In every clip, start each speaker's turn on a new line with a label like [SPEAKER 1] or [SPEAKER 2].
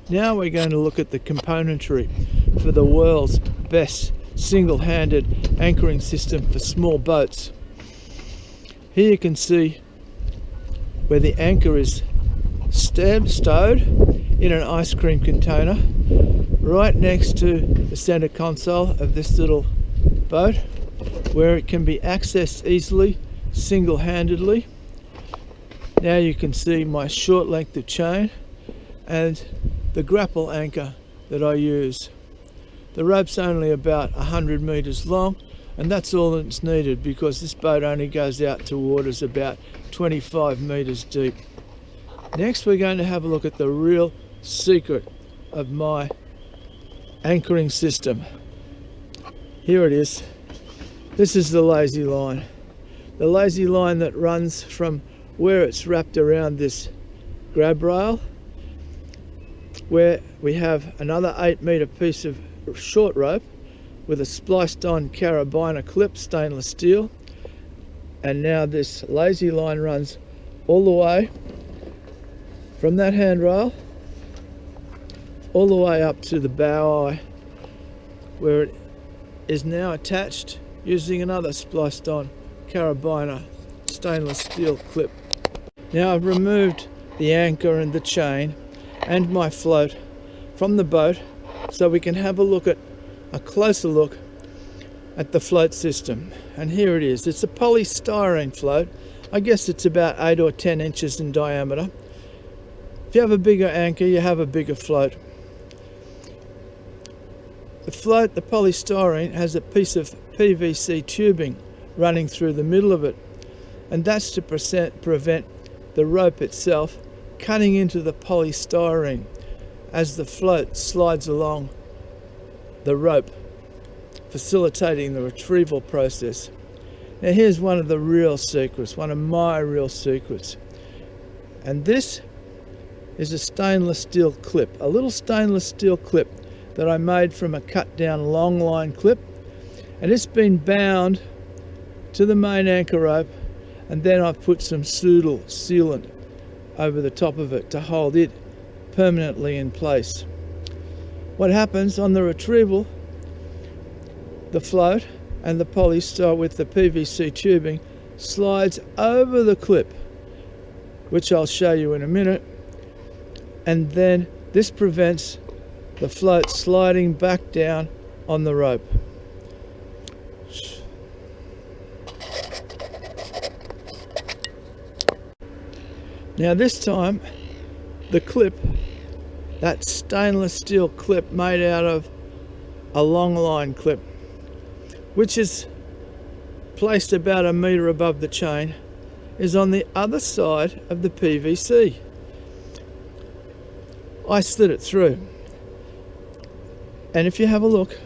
[SPEAKER 1] Now we're going to look at the componentry for the world's best single-handed anchoring system for small boats. Here you can see where the anchor is stowed in an ice cream container right next to the center console of this little boat, where it can be accessed easily single-handedly. Now you can see my short length of chain and the grapple anchor that I use. The rope's only about 100 meters long, and that's all that's needed because this boat only goes out to waters about 25 meters deep. Next, we're going to have a look at the real secret of my anchoring system. Here it is. This is the lazy line. The lazy line that runs from where it's wrapped around this grab rail, where we have another 8-meter piece of short rope with a spliced on carabiner clip, stainless steel. And now this lazy line runs all the way from that handrail all the way up to the bow eye, where it is now attached using another spliced on carabiner stainless steel clip. Now I've removed the anchor and the chain and my float from the boat so we can have a closer look at the float system. And here it is. It's a polystyrene float. I guess it's about 8 or 10 inches in diameter. If you have a bigger anchor, you have a bigger float. The float, the polystyrene, has a piece of PVC tubing running through the middle of it, and that's to prevent the rope itself cutting into the polystyrene as the float slides along the rope, facilitating the retrieval process. Now here's one of the real secrets, one of my real secrets. And this is a stainless steel clip, a little stainless steel clip that I made from a cut down long line clip, and it's been bound to the main anchor rope, and then I've put some pseudo sealant over the top of it to hold it permanently in place. What happens on the retrieval, the float and the polystyrene with the PVC tubing slides over the clip, which I'll show you in a minute, and then this prevents the float sliding back down on the rope. Now this time the clip, that stainless steel clip made out of a long line clip, which is placed about 1 meter above the chain, is on the other side of the PVC. I slid it through, and if you have a look,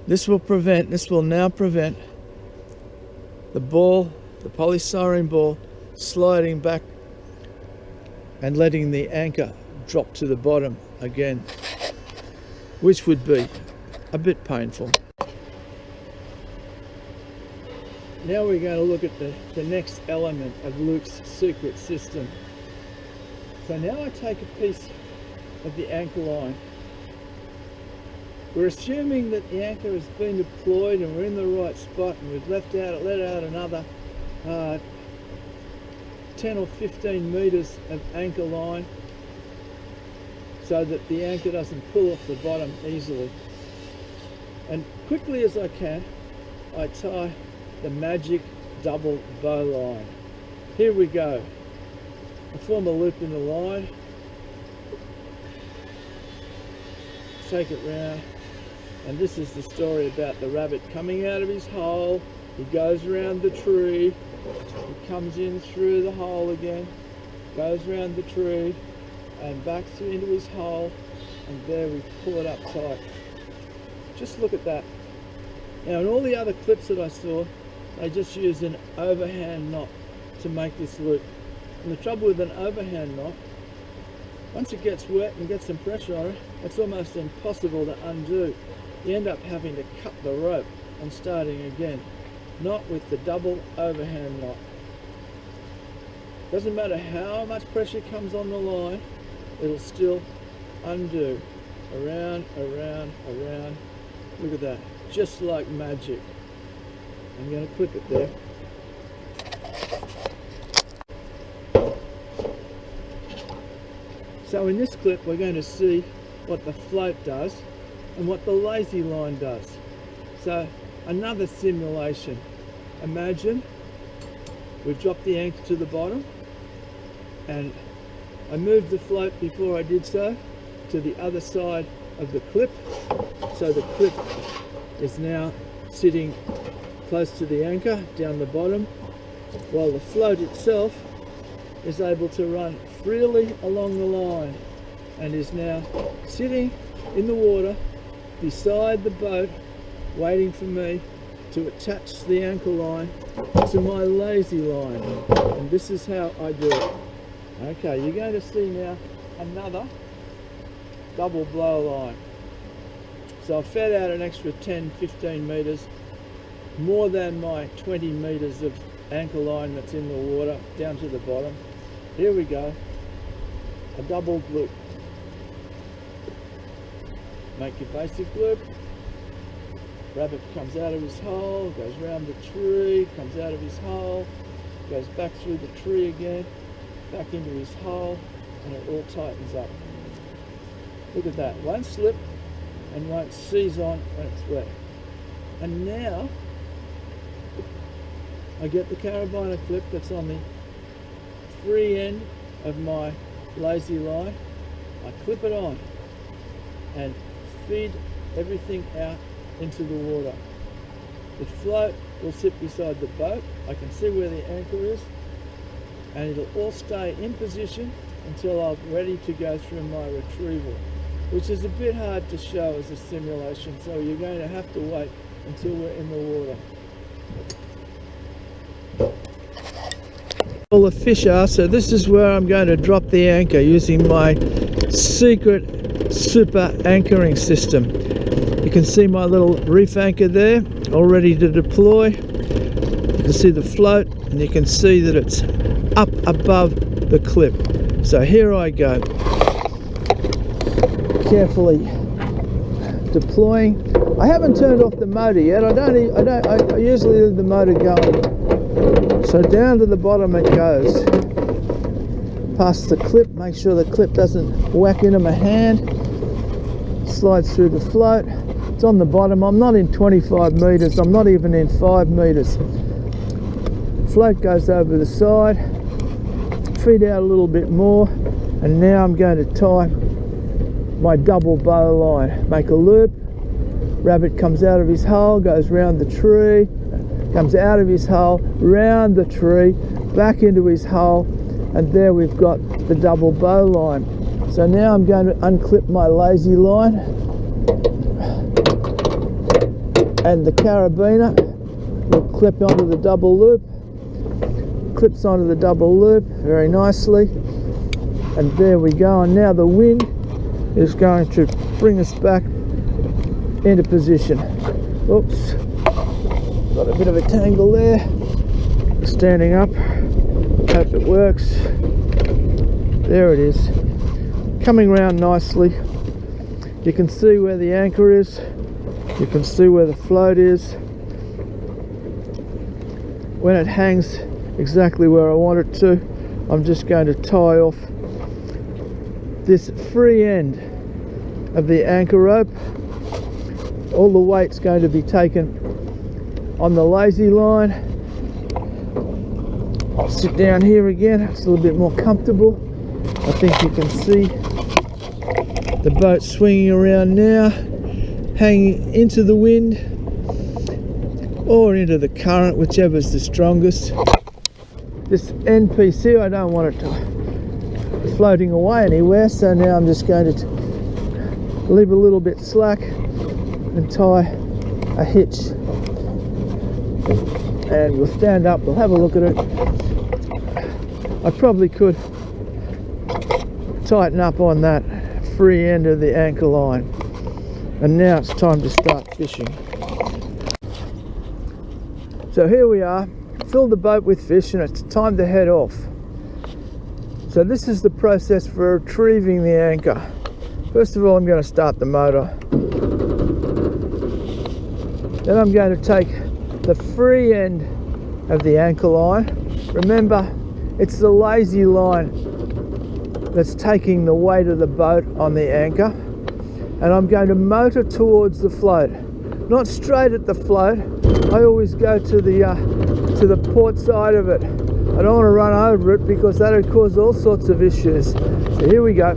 [SPEAKER 1] this will now prevent the ball, the polystyrene ball, sliding back and letting the anchor drop to the bottom again, which would be a bit painful. Now we're going to look at the next element of Luke's secret system. So now I take a piece of the anchor line. We're assuming that the anchor has been deployed and we're in the right spot, and we've let out another 10 or 15 meters of anchor line so that the anchor doesn't pull off the bottom easily. And quickly as I can, I tie the magic double bow line. Here we go. I form a loop in the line, take it round, and this is the story about the rabbit coming out of his hole. He goes around the tree, he comes in through the hole again, goes around the tree and back through into his hole, and there we pull it up tight. Just look at that. Now in all the other clips that I saw, they just used an overhand knot to make this loop. And the trouble with an overhand knot, once it gets wet and gets some pressure on it, it's almost impossible to undo. You end up having to cut the rope and starting again. Not with the double overhand knot. Doesn't matter how much pressure comes on the line, it'll still undo. Around, around, around. Look at that, just like magic. I'm going to clip it there. So in this clip we're going to see what the float does and what the lazy line does. So another simulation. Imagine we've dropped the anchor to the bottom and I moved the float before I did so to the other side of the clip. So the clip is now sitting close to the anchor down the bottom, while the float itself is able to run freely along the line and is now sitting in the water beside the boat waiting for me to attach the anchor line to my lazy line. And this is how I do it. Okay, you're going to see now another double blow line. So I've fed out an extra 10-15 metres, more than my 20 metres of anchor line that's in the water down to the bottom. Here we go, a double loop. Make your basic loop. Rabbit comes out of his hole, goes round the tree, comes out of his hole, goes back through the tree again, back into his hole, and it all tightens up. Look at that, won't slip and won't seize on when it's wet. And now I get the carabiner clip that's on the free end of my lazy line. I clip it on and feed everything out into the water. The float will sit beside the boat. I can see where the anchor is, and it'll all stay in position until I'm ready to go through my retrieval, which is a bit hard to show as a simulation, so you're going to have to wait until we're in the water. All the fish are, so this is where I'm going to drop the anchor using my secret super anchoring system. You can see my little reef anchor there, all ready to deploy. You can see the float, and you can see that it's up above the clip. So here I go, carefully deploying. I haven't turned off the motor yet. I usually leave the motor going. So down to the bottom it goes, past the clip. Make sure the clip doesn't whack into my hand. Slides through the float. It's on the bottom. I'm not in 25 metres. I'm not even in 5 metres. Float goes over the side. Feed out a little bit more, and now I'm going to tie my double bow line. Make a loop. Rabbit comes out of his hole, goes round the tree, comes out of his hole, round the tree, back into his hole, and there we've got the double bow line. So now I'm going to unclip my lazy line, and the carabiner will clip onto the double loop. Clips onto the double loop very nicely, and there we go. And now the wind is going to bring us back into position. Oops, got a bit of a tangle there. Standing up, hope it works. There it is, coming round nicely. You can see where the anchor is, you can see where the float is. When it hangs exactly where I want it to, I'm just going to tie off this free end of the anchor rope. All the weight's going to be taken on the lazy line. I'll sit down here again, it's a little bit more comfortable. I think you can see the boat swinging around now, hanging into the wind or into the current, whichever's the strongest. This end piece here, I don't want it to floating away anywhere, so now I'm just going to leave a little bit slack and tie a hitch, and we'll stand up, we'll have a look at it. I probably could tighten up on that free end of the anchor line, and now it's time to start fishing. So here we are, filled the boat with fish, and it's time to head off. So So this is the process for retrieving the anchor. First of all, I'm going to start the motor. Then I'm going to take the free end of the anchor line. Remember, it's the lazy line that's taking the weight of the boat on the anchor. And I'm going to motor towards the float. Not straight at the float. I always go to the port side of it. I don't want to run over it because that would cause all sorts of issues. So here we go.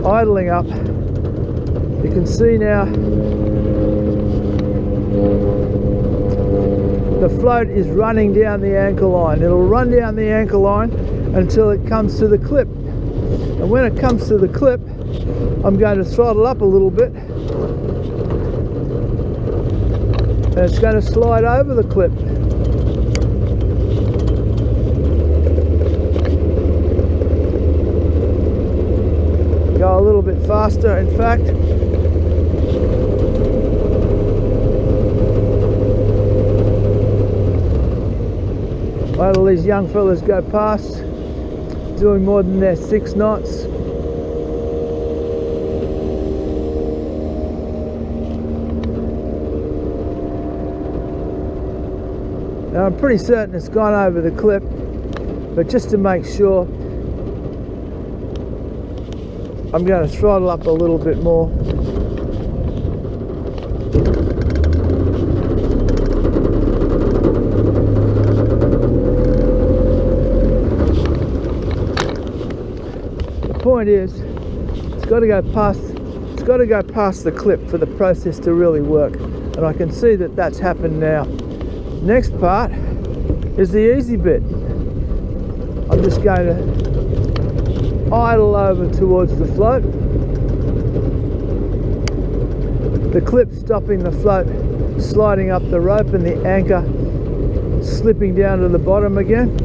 [SPEAKER 1] Idling up. You can see now the float is running down the anchor line. It'll run down the anchor line until it comes to the clip. And when it comes to the clip, I'm going to throttle up a little bit. And it's going to slide over the clip. Go a little bit faster, in fact. Wait till these young fellas go past, doing more than their 6 knots. Now I'm pretty certain it's gone over the clip, but just to make sure, I'm going to throttle up a little bit more. The point is, it's got to go past the clip for the process to really work, and I can see that that's happened now. Next part is the easy bit. I'm just going to idle over towards the float. The clip stopping the float sliding up the rope and the anchor slipping down to the bottom again.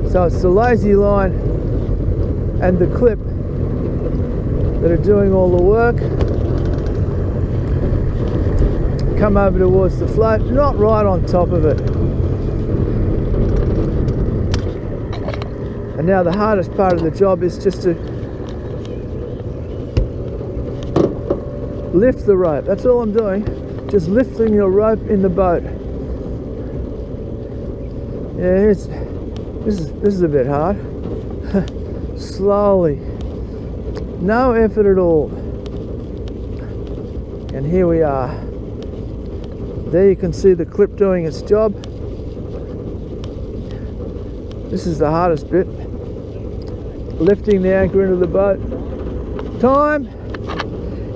[SPEAKER 1] So it's the lazy line and the clip that are doing all the work. Come over towards the float, not right on top of it. And now the hardest part of the job is just to lift the rope. That's all I'm doing, just lifting your rope in the boat. Yeah, this is a bit hard. Slowly, no effort at all. And here we are. There you can see the clip doing its job. This is the hardest bit. Lifting the anchor into the boat. Time?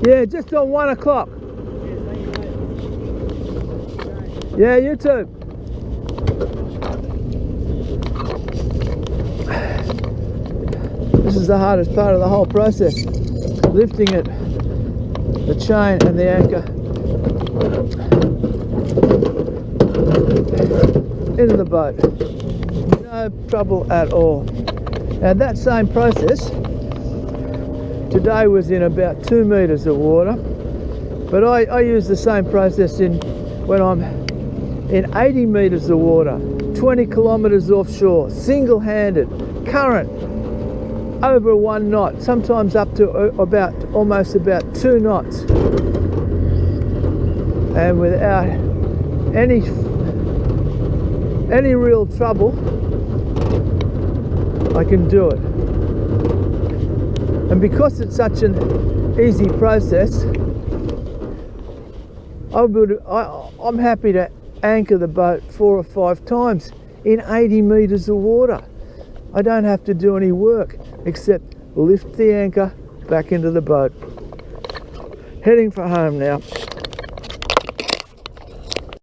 [SPEAKER 1] Yeah, just on 1 o'clock. Yeah, you too. This is the hardest part of the whole process. Lifting it, the chain and the anchor into the boat. No trouble at all. Now that same process today was in about 2 meters of water, but I use the same process when I'm in 80 meters of water, 20 kilometers offshore, single-handed, current over 1 knot, sometimes up to almost about 2 knots, and without any real trouble I can do it. And because it's such an easy process, I'm happy to anchor the boat 4 or 5 times in 80 meters of water. I don't have to do any work except lift the anchor back into the boat. Heading for home now.